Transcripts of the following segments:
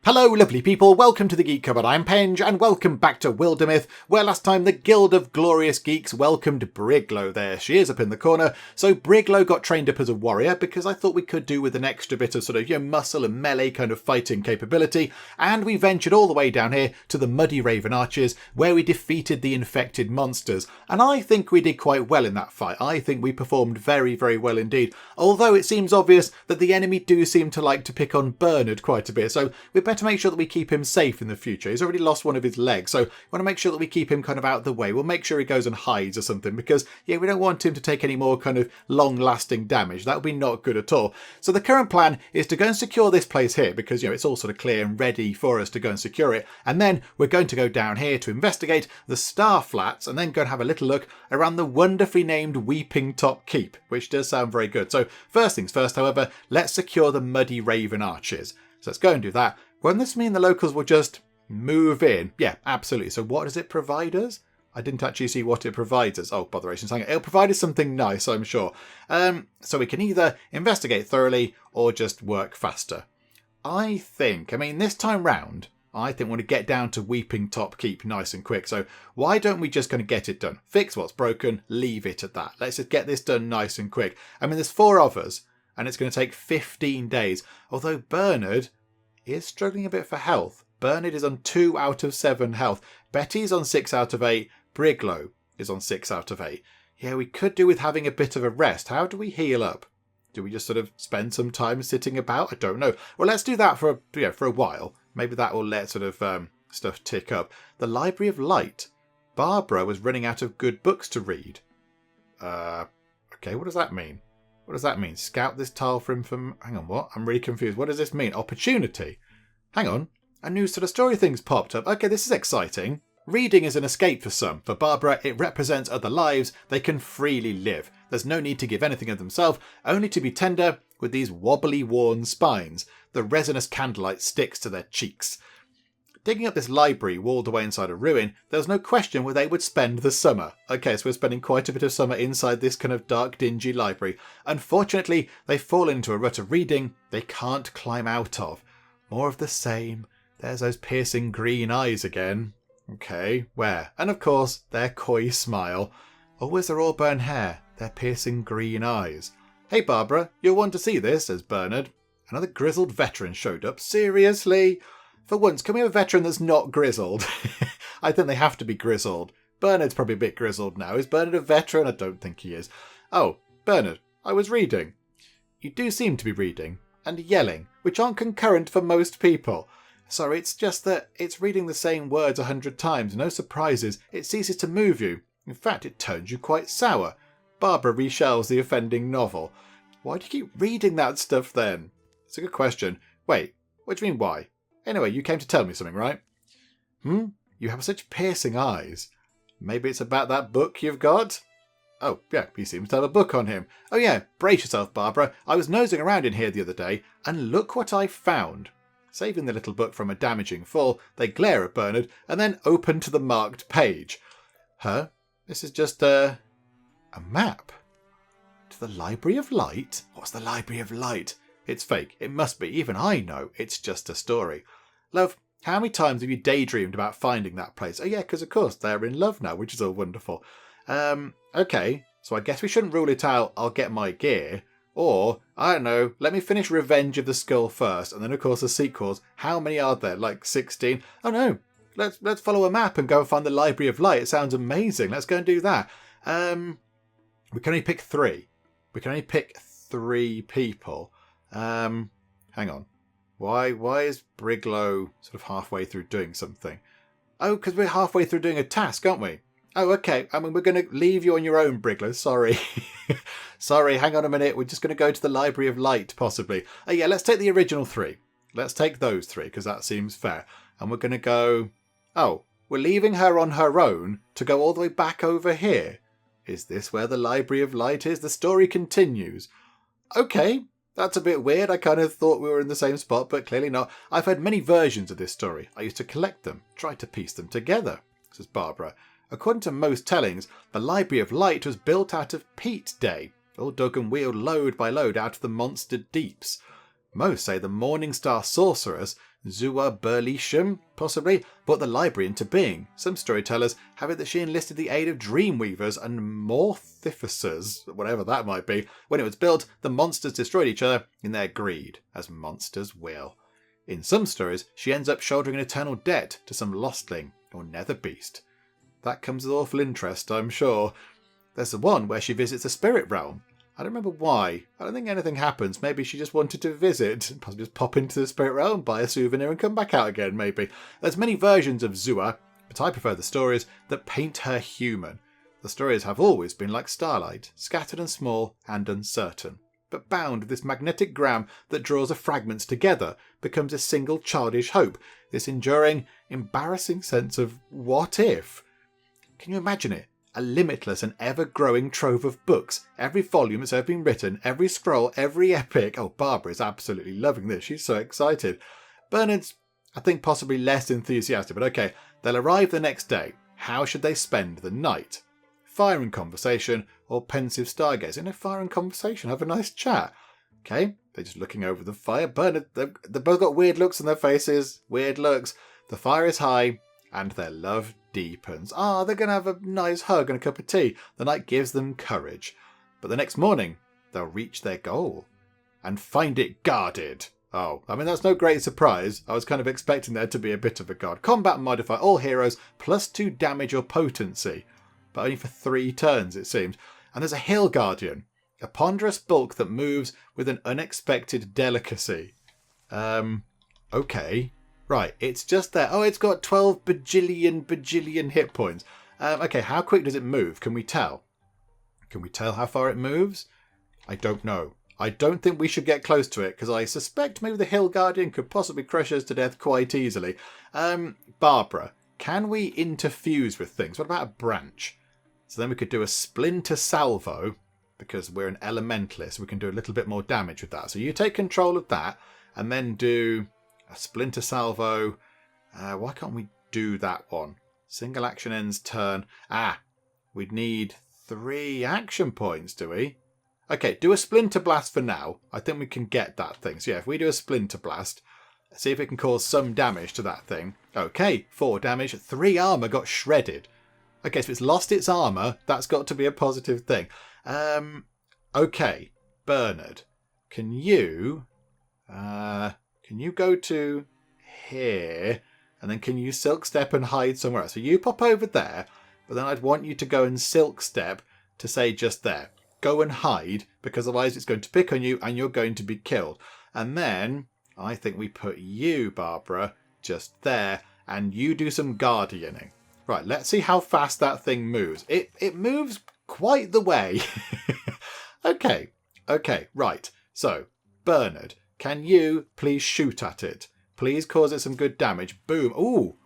Hello lovely people, welcome to the Geek Cupboard, I'm Penge, and welcome back to Wildermyth, where last time the Guild of Glorious Geeks welcomed Briglow. There she is up in the corner. So Briglow got trained up as a warrior because I thought we could do with an extra bit of sort of muscle and melee kind of fighting capability, and we ventured all the way down here to the Muddy Raven Arches, where we defeated the infected monsters, and I think we did quite well in that fight. I think we performed very, very well indeed, although it seems obvious that the enemy do seem to like to pick on Bernard quite a bit, so we'd better make sure that we keep him safe in the future. He's already lost one of his legs, so we want to make sure that we keep him kind of out of the way. We'll make sure he goes and hides or something, because we don't want him to take any more kind of long-lasting damage. That would be not good at all. So the current plan is to go and secure this place here, because it's all sort of clear and ready for us to go and secure it, and then we're going to go down here to investigate the Star Flats, and then go and have a little look around the wonderfully named Weeping Top Keep, which does sound very good. So first things first, however, let's secure the Muddy Raven Arches. So let's go and do that. Won't this mean the locals will just move in? Yeah, absolutely. So what does it provide us? I didn't actually see what it provides us. Oh, botheration. It'll provide us something nice, I'm sure. So we can either investigate thoroughly or just work faster. I mean, this time round, I think we want to get down to Weeping Top Keep nice and quick. So why don't we just kind of get it done? Fix what's broken, leave it at that. Let's just get this done nice and quick. I mean, there's 4 of us, and it's going to take 15 days. Although Bernard is struggling a bit for health. Bernard is on 2 out of 7 health. Betty's on 6 out of 8. Briglow is on 6 out of 8. Yeah, we could do with having a bit of a rest. How do we heal up? Do we just sort of spend some time sitting about? I don't know. Well, let's do that for a while. Maybe that will let sort of stuff tick up. The Library of Light. Barbara was running out of good books to read. Okay, what does that mean? What does that mean? Scout this tile for information. Hang on, what? I'm really confused. What does this mean? Opportunity? Hang on. A new sort of story thing's popped up. Okay, this is exciting. Reading is an escape for some. For Barbara, it represents other lives they can freely live. There's no need to give anything of themselves, only to be tender with these wobbly, worn spines. The resinous candlelight sticks to their cheeks. Digging up this library walled away inside a ruin, there was no question where they would spend the summer. Okay, so we're spending quite a bit of summer inside this kind of dark, dingy library. Unfortunately, they fall into a rut of reading they can't climb out of. More of the same. There's those piercing green eyes again. Okay, where? And of course, their coy smile. Always their auburn hair, their piercing green eyes. Hey Barbara, you'll want to see this, says Bernard. Another grizzled veteran showed up. Seriously? For once, can we have a veteran that's not grizzled? I think they have to be grizzled. Bernard's probably a bit grizzled now. Is Bernard a veteran? I don't think he is. Oh, Bernard, I was reading. You do seem to be reading and yelling, which aren't concurrent for most people. Sorry, it's just that it's reading the same words 100 times. No surprises. It ceases to move you. In fact, it turns you quite sour. Barbara reshelves the offending novel. Why do you keep reading that stuff then? It's a good question. Wait, what do you mean why? Anyway, you came to tell me something, right? You have such piercing eyes. Maybe it's about that book you've got? Oh, yeah, he seems to have a book on him. Oh yeah, brace yourself, Barbara. I was nosing around in here the other day, and look what I found. Saving the little book from a damaging fall, they glare at Bernard, and then open to the marked page. Huh? This is just a map. To the Library of Light? What's the Library of Light? It's fake. It must be. Even I know. It's just a story. Love, how many times have you daydreamed about finding that place? Oh yeah, because of course they're in love now, which is all wonderful. Okay, so I guess we shouldn't rule it out, I'll get my gear. Or, I don't know, let me finish Revenge of the Skull first, and then of course the sequels. How many are there? Like 16? Oh no, let's follow a map and go and find the Library of Light. It sounds amazing. Let's go and do that. We can only pick 3. We can only pick 3 people. Hang on. Why is Briglow sort of halfway through doing something? Oh, because we're halfway through doing a task, aren't we? Oh, okay. I mean, we're going to leave you on your own, Briglow. Sorry. Sorry, hang on a minute. We're just going to go to the Library of Light, possibly. Oh, yeah, let's take the original 3. Let's take those 3, because that seems fair. And we're going to go... Oh, we're leaving her on her own to go all the way back over here. Is this where the Library of Light is? The story continues. Okay. That's a bit weird. I kind of thought we were in the same spot, but clearly not. I've heard many versions of this story. I used to collect them, try to piece them together, says Barbara. According to most tellings, the Library of Light was built out of peat day, all dug and wheeled load by load out of the monster deeps. Most say the Morning Star sorceress Zua Burlisham, possibly, brought the library into being. Some storytellers have it that she enlisted the aid of dreamweavers and mortificers, whatever that might be. When it was built, the monsters destroyed each other in their greed, as monsters will. In some stories, she ends up shouldering an eternal debt to some lostling or nether beast. That comes with awful interest, I'm sure. There's the one where she visits the spirit realm. I don't remember why. I don't think anything happens. Maybe she just wanted to visit, possibly just pop into the spirit realm, buy a souvenir and come back out again, maybe. There's many versions of Zua, but I prefer the stories that paint her human. The stories have always been like starlight, scattered and small and uncertain, but bound with this magnetic gram that draws the fragments together, becomes a single childish hope, this enduring, embarrassing sense of what if? Can you imagine it? A limitless and ever-growing trove of books. Every volume that's ever been written, every scroll, every epic. Oh, Barbara is absolutely loving this. She's so excited. Bernard's, I think, possibly less enthusiastic, but okay. They'll arrive the next day. How should they spend the night? Fire and conversation or pensive stargazing? Fire and conversation. Have a nice chat. Okay, they're just looking over the fire. Bernard, they've both got weird looks on their faces. Weird looks. The fire is high and their love deepens. They're going to have a nice hug and a cup of tea. The night gives them courage. But the next morning, they'll reach their goal and find it guarded. That's no great surprise. I was kind of expecting there to be a bit of a guard. Combat modifier, all heroes, +2 damage or potency. But only for 3 turns, it seems. And there's a hill guardian, a ponderous bulk that moves with an unexpected delicacy. Okay. Right, it's just there. It's got 12 bajillion hit points. Okay, how quick does it move? Can we tell? Can we tell how far it moves? I don't know. I don't think we should get close to it, because I suspect maybe the Hill Guardian could possibly crush us to death quite easily. Barbara, can we interfuse with things? What about a branch? So then we could do a Splinter Salvo, because we're an elementalist. We can do a little bit more damage with that. So you take control of that, and then do a Splinter Salvo. Why can't we do that one? Single action ends turn. We'd need 3 action points, do we? Okay, do a Splinter Blast for now. I think we can get that thing. So yeah, if we do a Splinter Blast, see if it can cause some damage to that thing. Okay, 4 damage. 3 armor got shredded. Okay, so it's lost its armor. That's got to be a positive thing. Okay, Bernard, can you go to here, and then can you Silk Step and hide somewhere else? So you pop over there, but then I'd want you to go and Silk Step to say just there. Go and hide, because otherwise it's going to pick on you and you're going to be killed. And then I think we put you, Barbara, just there, and you do some guardianing. Right, let's see how fast that thing moves. It moves quite the way. Okay, right. So, Bernard, can you please shoot at it? Please cause it some good damage. Boom. Ooh,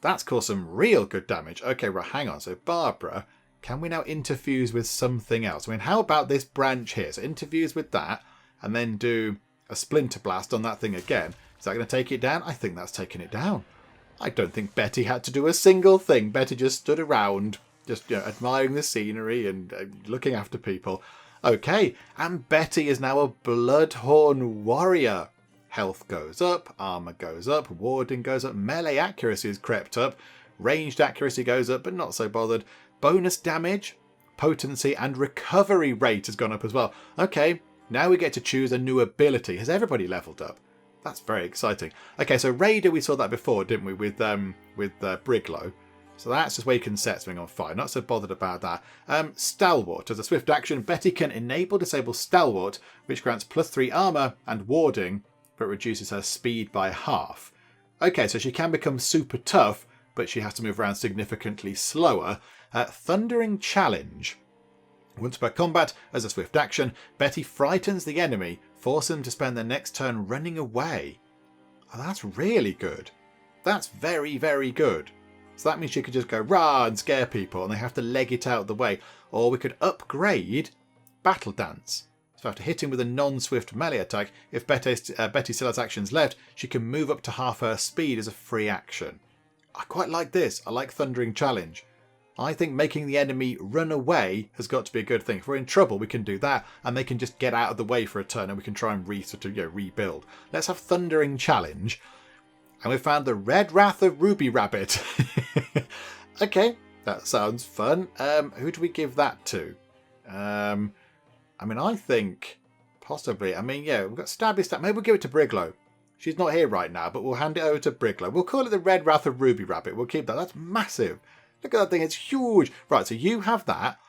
that's caused some real good damage. Okay, right, hang on. So, Barbara, can we now interfuse with something else? How about this branch here? So, interfuse with that, and then do a Splinter Blast on that thing again. Is that going to take it down? I think that's taking it down. I don't think Betty had to do a single thing. Betty just stood around, just admiring the scenery and looking after people. Okay, and Betty is now a Bloodhorn warrior. Health goes up, armor goes up, warding goes up, melee accuracy has crept up, ranged accuracy goes up, but not so bothered. Bonus damage, potency, and recovery rate has gone up as well. Okay, now we get to choose a new ability. Has everybody leveled up? That's very exciting. Okay, so Raider, we saw that before, didn't we, with Briglow. So that's just where you can set something on fire. Not so bothered about that. Stalwart. As a swift action, Betty can disable Stalwart, which grants +3 armor and warding, but reduces her speed by half. Okay, so she can become super tough, but she has to move around significantly slower. Thundering Challenge. Once per combat, as a swift action, Betty frightens the enemy, forcing them to spend their next turn running away. Oh, that's really good. That's very, very good. So that means she could just go rah and scare people and they have to leg it out of the way. Or we could upgrade Battle Dance. So after hitting with a non-swift melee attack, if Betty still has actions left, she can move up to half her speed as a free action. I quite like this. I like Thundering Challenge. I think making the enemy run away has got to be a good thing. If we're in trouble, we can do that, and they can just get out of the way for a turn, and we can try and rebuild. Let's have Thundering Challenge. And we found the Red Wrath of Ruby Rabbit. Okay, that sounds fun. Who do we give that to? I think possibly. We've got Stabby Stab. Maybe we'll give it to Briglow. She's not here right now, but we'll hand it over to Briglow. We'll call it the Red Wrath of Ruby Rabbit. We'll keep that. That's massive. Look at that thing. It's huge. Right, so you have that.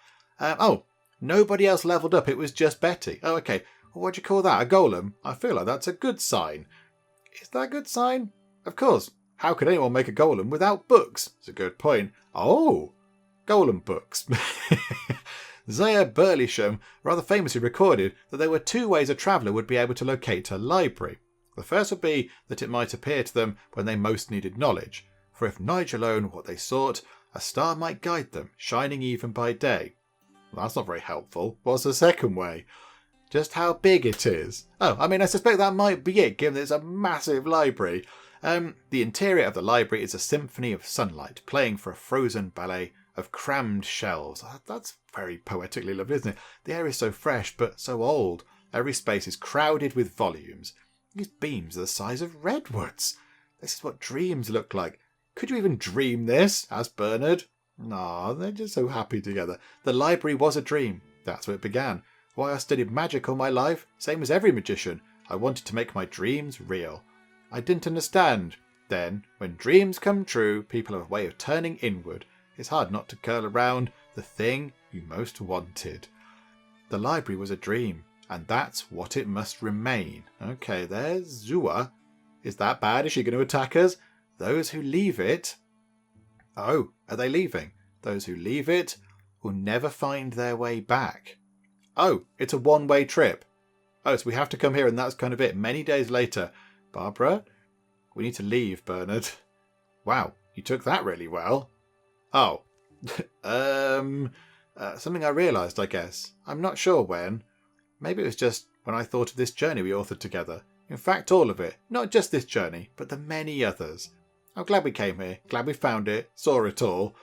Nobody else leveled up. It was just Betty. Oh, okay. Well, what do you call that? A golem? I feel like that's a good sign. Is that a good sign? Of course. How could anyone make a golem without books? It's a good point. Oh, golem books. Zaya Burleysham rather famously recorded that there were two ways a traveller would be able to locate her library. The first would be that it might appear to them when they most needed knowledge, for if knowledge alone were what they sought, a star might guide them, shining even by day. Well, that's not very helpful. What's the second way? Just how big it is. I suspect that might be it, given that it's a massive library. The interior of the library is a symphony of sunlight, playing for a frozen ballet of crammed shelves. That's very poetically lovely, isn't it? The air is so fresh, but so old. Every space is crowded with volumes. These beams are the size of redwoods. This is what dreams look like. Could you even dream this? Asked Bernard. No, they're just so happy together. The library was a dream. That's where it began. Why, I studied magic all my life, same as every magician. I wanted to make my dreams real. I didn't understand. Then, when dreams come true, people have a way of turning inward. It's hard not to curl around the thing you most wanted. The library was a dream, and that's what it must remain. Okay, there's Zua. Is that bad? Is she going to attack us? Those who leave it... Oh, are they leaving? Those who leave it will never find their way back. Oh, it's a one-way trip. Oh, so we have to come here and that's kind of it. Many days later. Barbara, we need to leave, Bernard. Wow, you took that really well. Oh. Something I realised, I guess. I'm not sure when. Maybe it was just when I thought of this journey we authored together. In fact, all of it. Not just this journey, but the many others. I'm glad we came here. Glad we found it. Saw it all.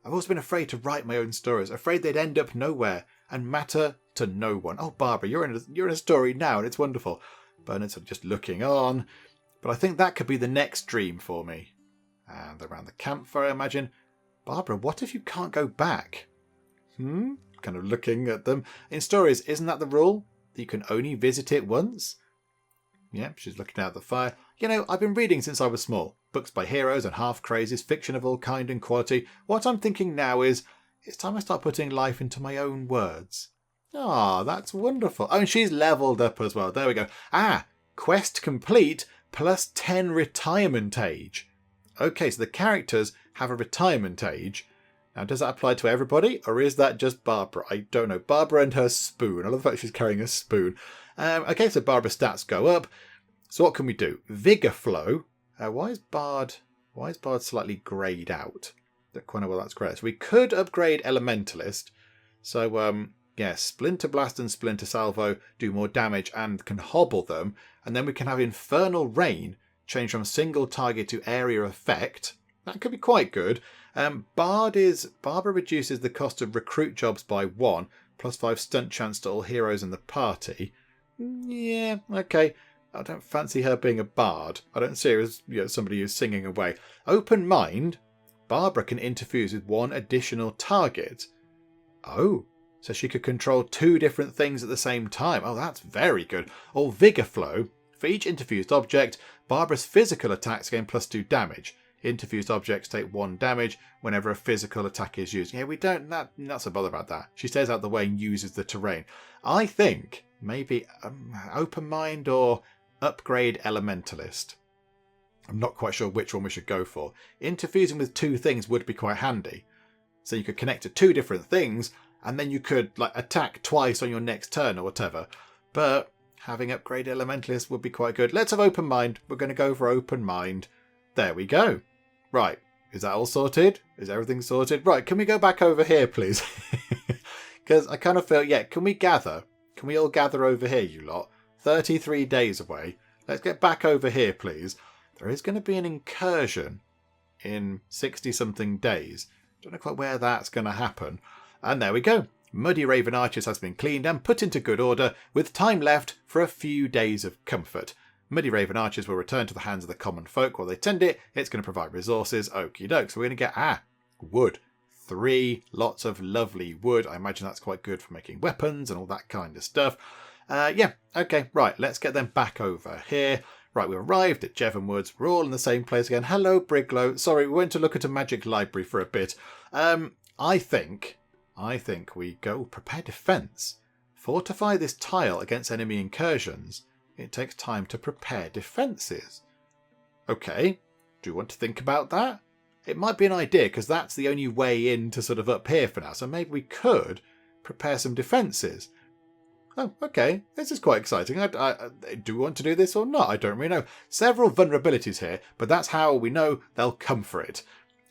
I've always been afraid to write my own stories. Afraid they'd end up nowhere and matter to no one. Oh, Barbara, you're in a story now and it's wonderful. Bernard's just looking on. But I think that could be the next dream for me. And around the campfire, I imagine. Barbara, what if you can't go back? Kind of looking at them. In stories, isn't that the rule? That you can only visit it once? Yep, she's looking out the fire. You know, I've been reading since I was small. Books by heroes and half-crazies, fiction of all kind and quality. What I'm thinking now is, it's time I start putting life into my own words. Ah, that's wonderful. Oh, and she's levelled up as well. There we go. Quest complete plus 10 retirement age. Okay, so the characters have a retirement age. Now, does that apply to everybody, or is that just Barbara? I don't know. Barbara and her spoon. I love the fact she's carrying a spoon. Okay, so Barbara's stats go up. So what can we do? Vigor flow. Why is Bard slightly greyed out? Don't quite know what that's great. So we could upgrade Elementalist. So, Splinter Blast and Splinter Salvo do more damage and can hobble them. And then we can have Infernal Rain change from single target to area effect. That could be quite good. Barbara reduces the cost of recruit jobs by 1, plus 5 stunt chance to all heroes in the party. Yeah, okay. I don't fancy her being a bard. I don't see her as somebody who's singing away. Open Mind. Barbara can interfuse with 1 additional target. Oh, so she could control 2 different things at the same time. Oh, that's very good. Or Vigor Flow. For each interfused object, Barbara's physical attacks gain plus 2 damage. Interfused objects take 1 damage whenever a physical attack is used. Yeah, we don't... Not so bothered about that. She stays out the way and uses the terrain. I think maybe Open Mind or upgrade Elementalist. I'm not quite sure which one we should go for. Interfusing with 2 things would be quite handy. So you could connect to 2 different things and then you could attack twice on your next turn or whatever. But having upgrade Elementalist would be quite good. Let's have Open Mind. We're going to go for Open Mind. There we go. Right. Is that all sorted? Is everything sorted? Right. Can we go back over here, please? Because I kind of feel, can we gather? Can we all gather over here, you lot? 33 days away. Let's get back over here, please. There is going to be an incursion in 60-something days. Don't know quite where that's going to happen. And there we go. Muddy Raven Arches has been cleaned and put into good order with time left for a few days of comfort. Muddy Raven Arches will return to the hands of the common folk while they tend it. It's going to provide resources. Okie doke. So we're going to get, wood. 3 lots of lovely wood. I imagine that's quite good for making weapons and all that kind of stuff. Yeah, okay, right, let's get them back over here. Right, we arrived at Jevon Woods. We're all in the same place again. Hello, Briglow. Sorry, we went to look at a magic library for a bit. I think we go prepare defense. Fortify this tile against enemy incursions. It takes time to prepare defenses. Okay, do you want to think about that? It might be an idea, because that's the only way in to sort of up here for now. So maybe we could prepare some defences. Oh, okay. This is quite exciting. Do we want to do this or not? I don't really know. Several vulnerabilities here, but that's how we know they'll come for it.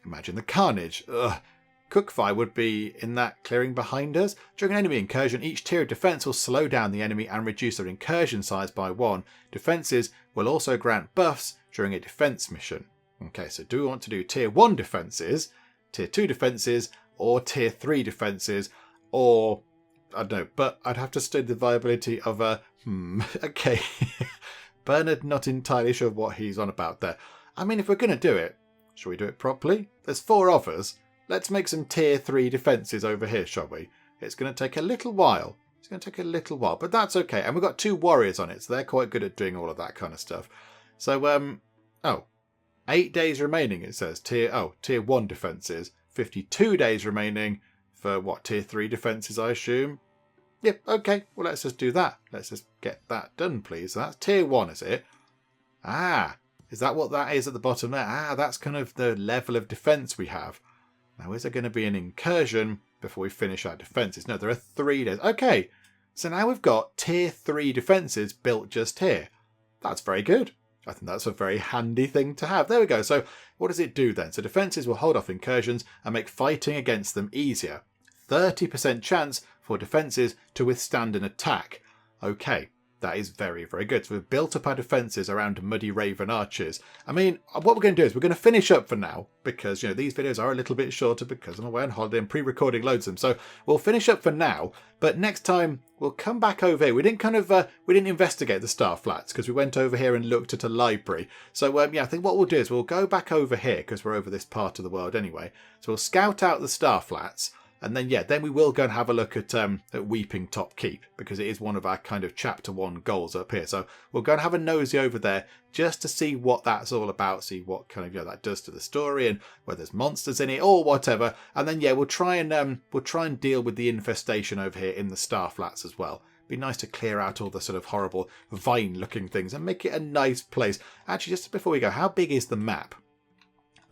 Imagine the carnage. Ugh. Cookfire would be in that clearing behind us. During an enemy incursion, each tier of defence will slow down the enemy and reduce their incursion size by 1. Defences will also grant buffs during a defence mission. Okay, so do we want to do tier 1 defences, tier 2 defences, or tier 3 defences, or, I don't know, but I'd have to study the viability of okay. Bernard not entirely sure what he's on about there. I mean, if we're going to do it, shall we do it properly? There's 4 of us. Let's make some tier 3 defences over here, shall we? It's going to take a little while. But that's okay. And we've got 2 warriors on it, so they're quite good at doing all of that kind of stuff. So, 8 days remaining, it says. Tier 1 defences. 52 days remaining for, tier 3 defences, I assume? Yep, okay. Well, let's just do that. Let's just get that done, please. So that's tier 1, is it? Is that what that is at the bottom there? That's kind of the level of defence we have. Now, is there going to be an incursion before we finish our defences? No, there are 3 days. Okay, so now we've got tier 3 defences built just here. That's very good. I think that's a very handy thing to have. There we go. So what does it do then? So defences will hold off incursions and make fighting against them easier. 30% chance for defences to withstand an attack. Okay, that is very, very good. So we've built up our defences around Muddy Raven Arches. I mean, what we're going to do is we're going to finish up for now because, these videos are a little bit shorter because I'm away on holiday and pre-recording loads of them. So we'll finish up for now, but next time we'll come back over here. We didn't investigate the star flats because we went over here and looked at a library. So I think what we'll do is we'll go back over here because we're over this part of the world anyway. So we'll scout out the star flats. And then we will go and have a look at Weeping Top Keep because it is one of our kind of chapter 1 goals up here. So we'll go and have a nosy over there just to see what that's all about, see what kind of that does to the story and whether there's monsters in it or whatever. And then we'll try and deal with the infestation over here in the star flats as well. Be nice to clear out all the sort of horrible vine-looking things and make it a nice place. Actually, just before we go, how big is the map?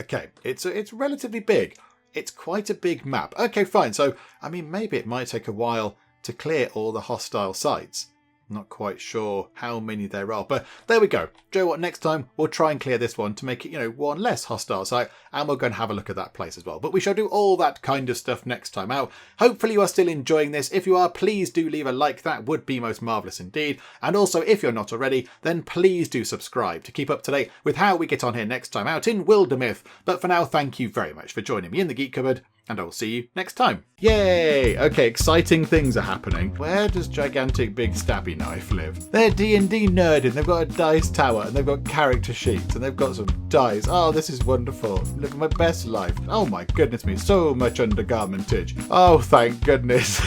Okay, it's relatively big. It's quite a big map. Okay, fine. So, I mean, maybe it might take a while to clear all the hostile sites. Not quite sure how many there are, but there we go. Do you know what? Next time we'll try and clear this one to make it, one less hostile site, and we'll go and have a look at that place as well. But we shall do all that kind of stuff next time out. Hopefully you are still enjoying this. If you are, please do leave a like. That would be most marvellous indeed. And also, if you're not already, then please do subscribe to keep up to date with how we get on here next time out in Wildermyth. But for now, thank you very much for joining me in the Geek Cupboard, and I'll see you next time. Yay! Okay, exciting things are happening. Where does Gigantic Big Stabby Knife live? They're D&D nerding. They've got a dice tower, and they've got character sheets, and they've got some dice. Oh, this is wonderful. Living my best life. Oh my goodness me, so much undergarmentage. Oh, thank goodness.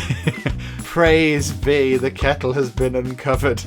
Praise be, the kettle has been uncovered.